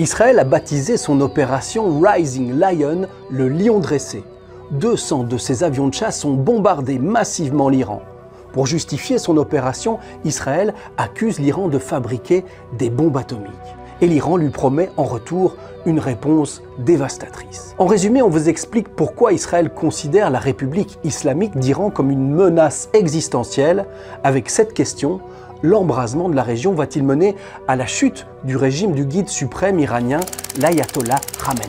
Israël a baptisé son opération Rising Lion, le lion dressé. 200 de ses avions de chasse ont bombardé massivement l'Iran. Pour justifier son opération, Israël accuse l'Iran de fabriquer des bombes atomiques. Et l'Iran lui promet en retour une réponse dévastatrice. En résumé, on vous explique pourquoi Israël considère la République islamique d'Iran comme une menace existentielle. Avec cette question, l'embrasement de la région va-t-il mener à la chute du régime du guide suprême iranien, l'ayatollah Khamenei?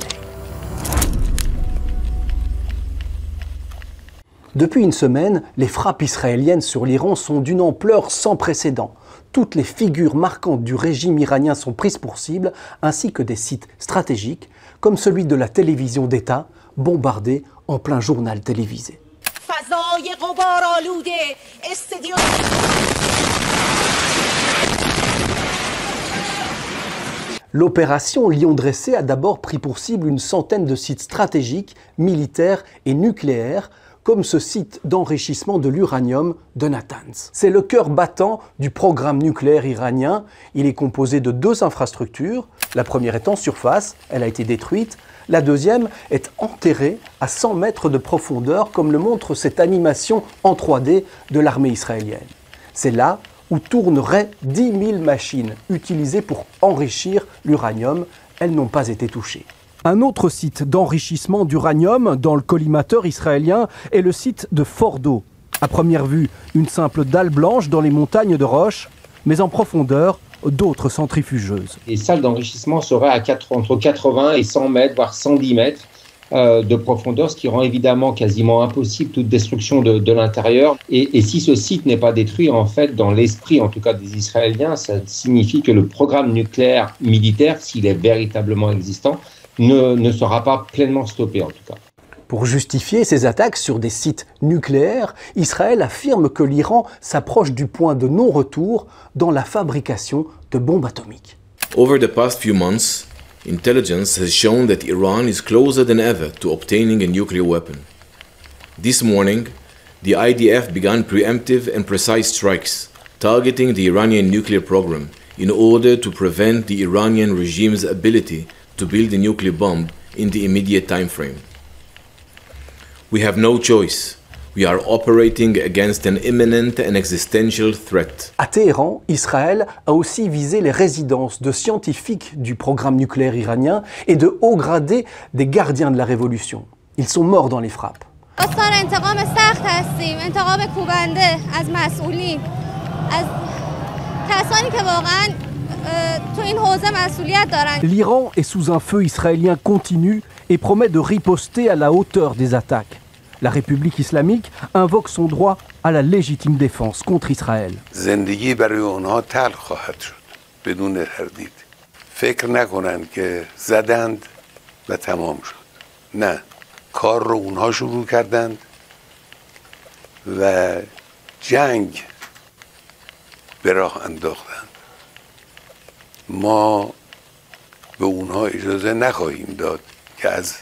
Depuis une semaine, les frappes israéliennes sur l'Iran sont d'une ampleur sans précédent. Toutes les figures marquantes du régime iranien sont prises pour cible, ainsi que des sites stratégiques, comme celui de la télévision d'État, bombardé en plein journal télévisé. L'opération Lion dressé a d'abord pris pour cible une centaine de sites stratégiques, militaires et nucléaires, comme ce site d'enrichissement de l'uranium de Natanz. C'est le cœur battant du programme nucléaire iranien. Il est composé de 2 infrastructures. La première est en surface, elle a été détruite. La deuxième est enterrée à 100 mètres de profondeur, comme le montre cette animation en 3D de l'armée israélienne. C'est là où tourneraient 10 000 machines utilisées pour enrichir l'uranium. Elles n'ont pas été touchées. Un autre site d'enrichissement d'uranium dans le collimateur israélien est le site de Fordo. À première vue, une simple dalle blanche dans les montagnes de roches, mais en profondeur, d'autres centrifugeuses. Les salles d'enrichissement seraient à entre 80 et 100 mètres, voire 110 mètres de profondeur, ce qui rend évidemment quasiment impossible toute destruction de l'intérieur. Et si ce site n'est pas détruit, en fait, dans l'esprit, en tout cas des Israéliens, ça signifie que le programme nucléaire militaire, s'il est véritablement existant, ne sera pas pleinement stoppé en tout cas. Pour justifier ces attaques sur des sites nucléaires, Israël affirme que l'Iran s'approche du point de non-retour dans la fabrication de bombes atomiques. Over the past few months, intelligence has shown that Iran is closer than ever to obtaining a nuclear weapon. This morning, the IDF began preemptive and precise strikes targeting the Iranian nuclear program in order to prevent the Iranian regime's ability to build a nuclear bomb in the immediate time frame. We have no choice. We are operating against an imminent and existential threat. À Téhéran, Israël a aussi visé les résidences de scientifiques du programme nucléaire iranien et de hauts gradés des gardiens de la révolution. Ils sont morts dans les frappes. L'Iran est sous un feu israélien continu et promet de riposter à la hauteur des attaques. La République islamique invoque son droit à la légitime défense contre Israël. زندگی برای اونها تلخ خواهد شد بدون تردید. فکر نکنن که زدند و تمام شد. نه، کار رو اونها شروع کردند و جنگ به راه انداختند. ما به اونها اجازه نخواهیم داد که از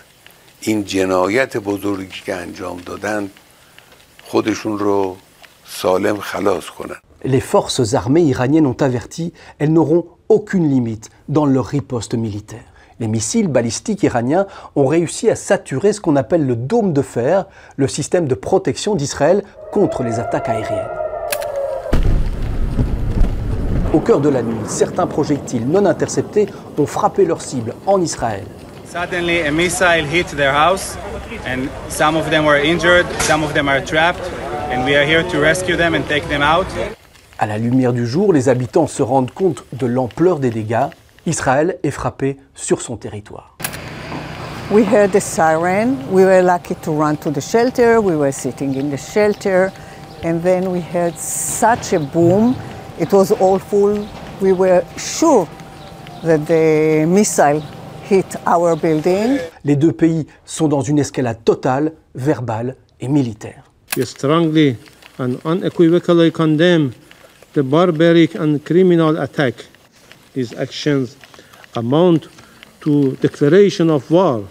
این جنایت بزرگی که انجام دادن خودشون رو سالم خلاص کنن. Les forces armées iraniennes ont averti, elles n'auront aucune limite dans leur riposte militaire. Les missiles balistiques iraniens ont réussi à saturer ce qu'on appelle le dôme de fer, le système de protection d'Israël contre les attaques aériennes. Au cœur de la nuit, certains projectiles non interceptés ont frappé leur cible en Israël. Suddenly, a missile hit their house, and some of them were injured, some of them are trapped, and we are here to rescue them and take them out. À la lumière du jour, les habitants se rendent compte de l'ampleur des dégâts. Israël est frappé sur son territoire. We heard the siren. We were lucky to run to the shelter. We were sitting in the shelter, and then we heard such a boom. It was awful. We were sure that the missile hit our building. Les deux pays sont dans une escalade totale, verbale et militaire. We strongly and unequivocally condemn the barbaric and criminal attack. These actions amount to declaration of war.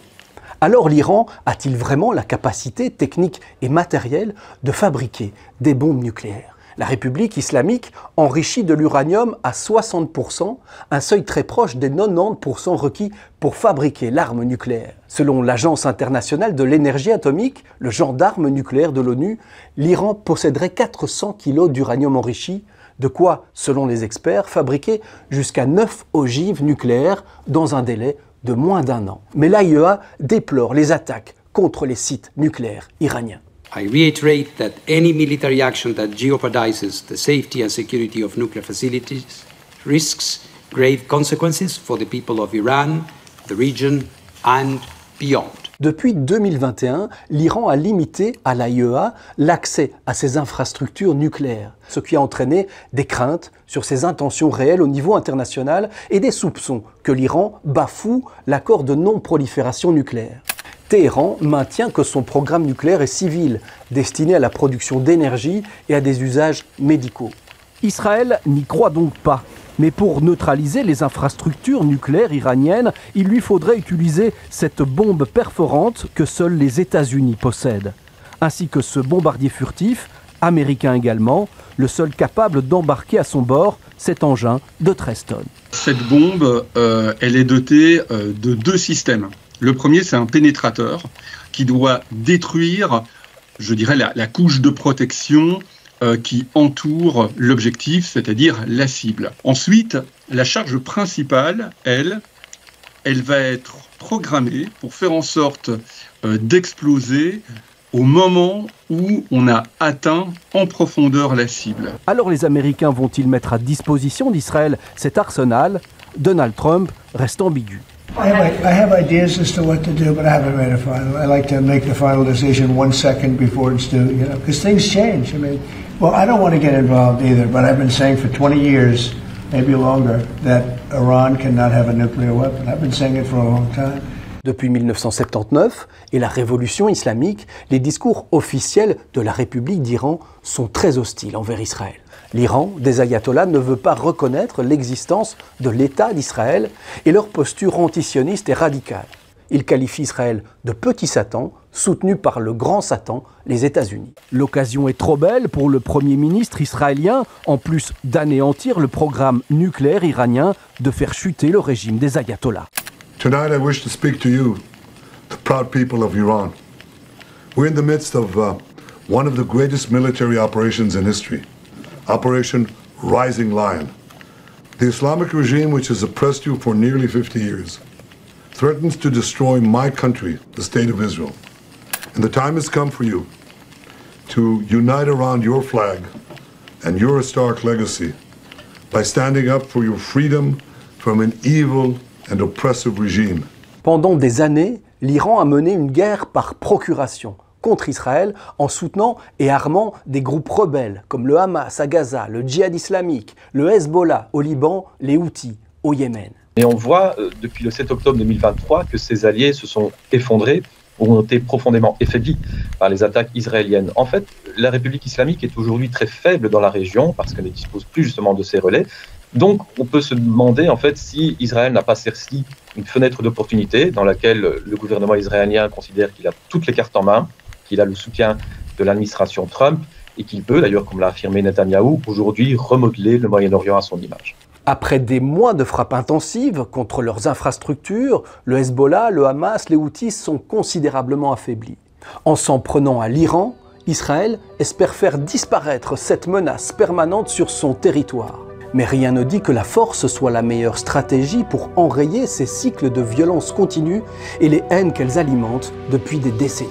Alors l'Iran a-t-il vraiment la capacité technique et matérielle de fabriquer des bombes nucléaires? La République islamique enrichit de l'uranium à 60%, un seuil très proche des 90% requis pour fabriquer l'arme nucléaire. Selon l'Agence internationale de l'énergie atomique, le gendarme nucléaire de l'ONU, l'Iran posséderait 400 kg d'uranium enrichi, de quoi, selon les experts, fabriquer jusqu'à 9 ogives nucléaires dans un délai de moins d'1 an. Mais l'AIEA déplore les attaques contre les sites nucléaires iraniens. I reiterate that any military action that jeopardizes the safety and security of nuclear facilities risks grave consequences for the people of Iran, the region and beyond. Depuis 2021, l'Iran a limité à l'AIEA l'accès à ses infrastructures nucléaires, ce qui a entraîné des craintes sur ses intentions réelles au niveau international et des soupçons que l'Iran bafoue l'accord de non-prolifération nucléaire. Téhéran maintient que son programme nucléaire est civil, destiné à la production d'énergie et à des usages médicaux. Israël n'y croit donc pas. Mais pour neutraliser les infrastructures nucléaires iraniennes, il lui faudrait utiliser cette bombe perforante que seuls les États-Unis possèdent, ainsi que ce bombardier furtif, américain également, le seul capable d'embarquer à son bord cet engin de 13 tonnes. Cette bombe, elle est dotée de 2 systèmes. Le premier, c'est un pénétrateur qui doit détruire, je dirais, la couche de protection qui entoure l'objectif, c'est-à-dire la cible. Ensuite, la charge principale, elle va être programmée pour faire en sorte d'exploser au moment où on a atteint en profondeur la cible. Alors les Américains vont-ils mettre à disposition d'Israël cet arsenal? Donald Trump reste ambigu. I have ideas as to what to do, but I haven't made a final. I like to make the final decision 1 second before it's due, you know, because things change. I mean, well, I don't want to get involved either, but I've been saying for 20 years, maybe longer, that Iran cannot have a nuclear weapon. I've been saying it for a long time. Depuis 1979 et la révolution islamique, les discours officiels de la République d'Iran sont très hostiles envers Israël. L'Iran, des ayatollahs, ne veut pas reconnaître l'existence de l'État d'Israël et leur posture antisioniste est radicale. Ils qualifient Israël de petit Satan, soutenu par le grand Satan, les États-Unis. L'occasion est trop belle pour le Premier ministre israélien, en plus d'anéantir le programme nucléaire iranien, de faire chuter le régime des ayatollahs. Tonight I wish to speak to you, the proud people of Iran. We're in the midst of one of the greatest military operations in history. Operation Rising Lion. The Islamic regime, which has oppressed you for nearly 50 years, threatens to destroy my country, the State of Israel. And the time has come for you to unite around your flag and your historic legacy by standing up for your freedom from an evil and oppressive regime. Pendant des années, l'Iran a mené une guerre par procuration contre Israël en soutenant et armant des groupes rebelles comme le Hamas à Gaza, le Djihad islamique, le Hezbollah au Liban, les Houthis au Yémen. Et on voit depuis le 7 octobre 2023 que ces alliés se sont effondrés ou ont été profondément affaiblis par les attaques israéliennes. En fait, la République islamique est aujourd'hui très faible dans la région parce qu'elle ne dispose plus justement de ces relais. Donc, on peut se demander en fait si Israël n'a pas saisi une fenêtre d'opportunité dans laquelle le gouvernement israélien considère qu'il a toutes les cartes en main, qu'il a le soutien de l'administration Trump et qu'il peut, d'ailleurs, comme l'a affirmé Netanyahou, aujourd'hui remodeler le Moyen-Orient à son image. Après des mois de frappes intensives contre leurs infrastructures, le Hezbollah, le Hamas, les Houthis sont considérablement affaiblis. En s'en prenant à l'Iran, Israël espère faire disparaître cette menace permanente sur son territoire. Mais rien ne dit que la force soit la meilleure stratégie pour enrayer ces cycles de violence continue et les haines qu'elles alimentent depuis des décennies.